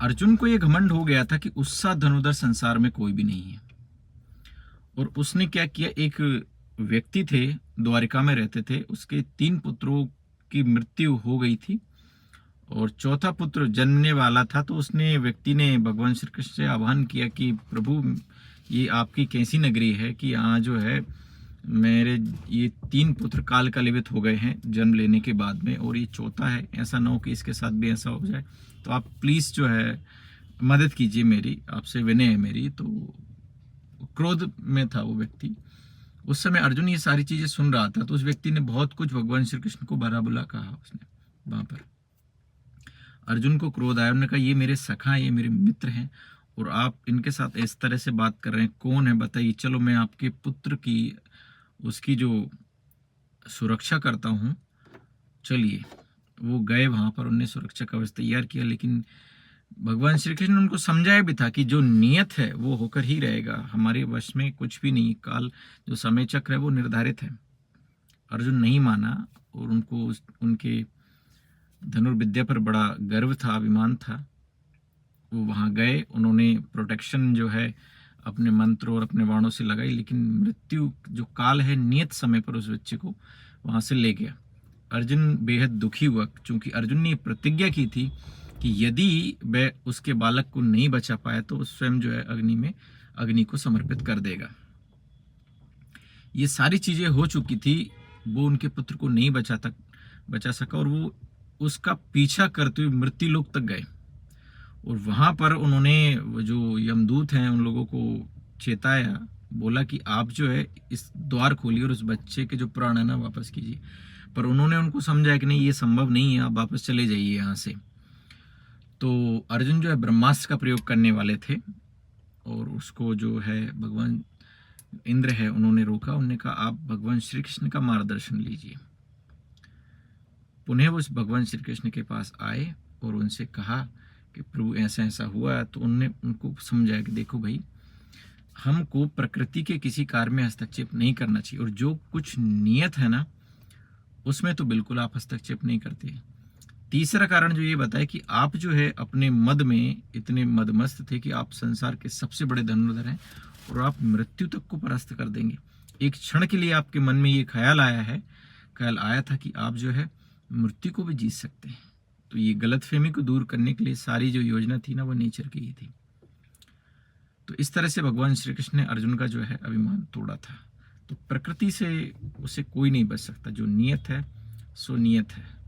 अर्जुन को ये घमंड हो गया था कि उससा धनुर्धर संसार में कोई भी नहीं है। और उसने क्या किया, एक व्यक्ति थे, द्वारिका में रहते थे, उसके 3 पुत्रों की मृत्यु हो गई थी और चौथा पुत्र जन्मने वाला था। तो उसने व्यक्ति ने भगवान श्री कृष्ण से आह्वान किया कि प्रभु, ये आपकी कैसी नगरी है कि यहाँ जो है मेरे ये 3 पुत्र काल कलवित हो गए हैं जन्म लेने के बाद में, और ये चौथा है, ऐसा ना हो कि इसके साथ भी ऐसा हो जाए, तो आप प्लीज जो है मदद कीजिए, मेरी आपसे विनय है मेरी। तो क्रोध में था वो व्यक्ति। उस समय अर्जुन ये सारी चीजें सुन रहा था, तो उस व्यक्ति ने बहुत कुछ भगवान श्री कृष्ण को भला बुला कहा। उसने वहां पर अर्जुन को क्रोध आया, उन्होंने कहा ये मेरे सखा, ये मेरे मित्र हैं और आप इनके साथ इस तरह से बात कर रहे हैं, कौन है बताइए, चलो मैं आपके पुत्र की उसकी जो सुरक्षा करता हूँ, चलिए। वो गए वहां पर, उन्होंने सुरक्षा कवच तैयार किया, लेकिन भगवान श्री कृष्ण ने उनको समझाया भी था कि जो नियत है वो होकर ही रहेगा, हमारे वश में कुछ भी नहीं, काल जो समय चक्र है वो निर्धारित है। अर्जुन नहीं माना और उनको उनके धनुर्विद्या पर बड़ा गर्व था, अभिमान था। वो वहां गए, उन्होंने प्रोटेक्शन जो है अपने मंत्र और अपने बाणों से लगाई, लेकिन मृत्यु जो काल है नियत समय पर उस बच्चे को वहां से ले गया। अर्जुन बेहद दुखी हुआ, क्योंकि अर्जुन ने प्रतिज्ञा की थी कि यदि वह उसके बालक को नहीं बचा पाया तो स्वयं जो है अग्नि को समर्पित कर देगा। ये सारी चीजें हो चुकी थी, वो उनके पुत्र को नहीं बचा सका और वो उसका पीछा करते हुए मृत्यु लोक तक गए। और वहां पर उन्होंने जो यमदूत हैं उन लोगों को चेताया, बोला कि आप जो है इस द्वार खोलिए और उस बच्चे के जो प्राण है ना वापस कीजिए। पर उन्होंने उनको समझाया कि नहीं, ये संभव नहीं है, आप वापस चले जाइए यहाँ से। तो अर्जुन जो है ब्रह्मास्त्र का प्रयोग करने वाले थे और उसको जो है भगवान इंद्र है उन्होंने रोका। उन्होंने कहा आप भगवान श्री कृष्ण का मार्गदर्शन लीजिए। पुनः वो उस भगवान श्री कृष्ण के पास आए और उनसे कहा कि प्रभु ऐसा ऐसा हुआ। तो उनने उनको समझाया कि देखो भाई, हमको प्रकृति के किसी कार्य में हस्तक्षेप नहीं करना चाहिए, और जो कुछ नियत है ना उसमें तो बिल्कुल आप हस्तक्षेप नहीं करते। तीसरा कारण जो ये बताया कि आप जो है अपने मद में इतने मदमस्त थे कि आप संसार के सबसे बड़े धनुर्धर हैं और आप मृत्यु तक को परास्त कर देंगे। एक क्षण के लिए आपके मन में ये ख्याल आया था कि आप जो है मृत्यु को भी जीत सकते हैं। तो ये गलतफहमी को दूर करने के लिए सारी जो योजना थी ना वो नेचर की ही थी। तो इस तरह से भगवान श्री कृष्ण ने अर्जुन का जो है अभिमान तोड़ा था। तो प्रकृति से उसे कोई नहीं बच सकता, जो नियत है सो नियत है।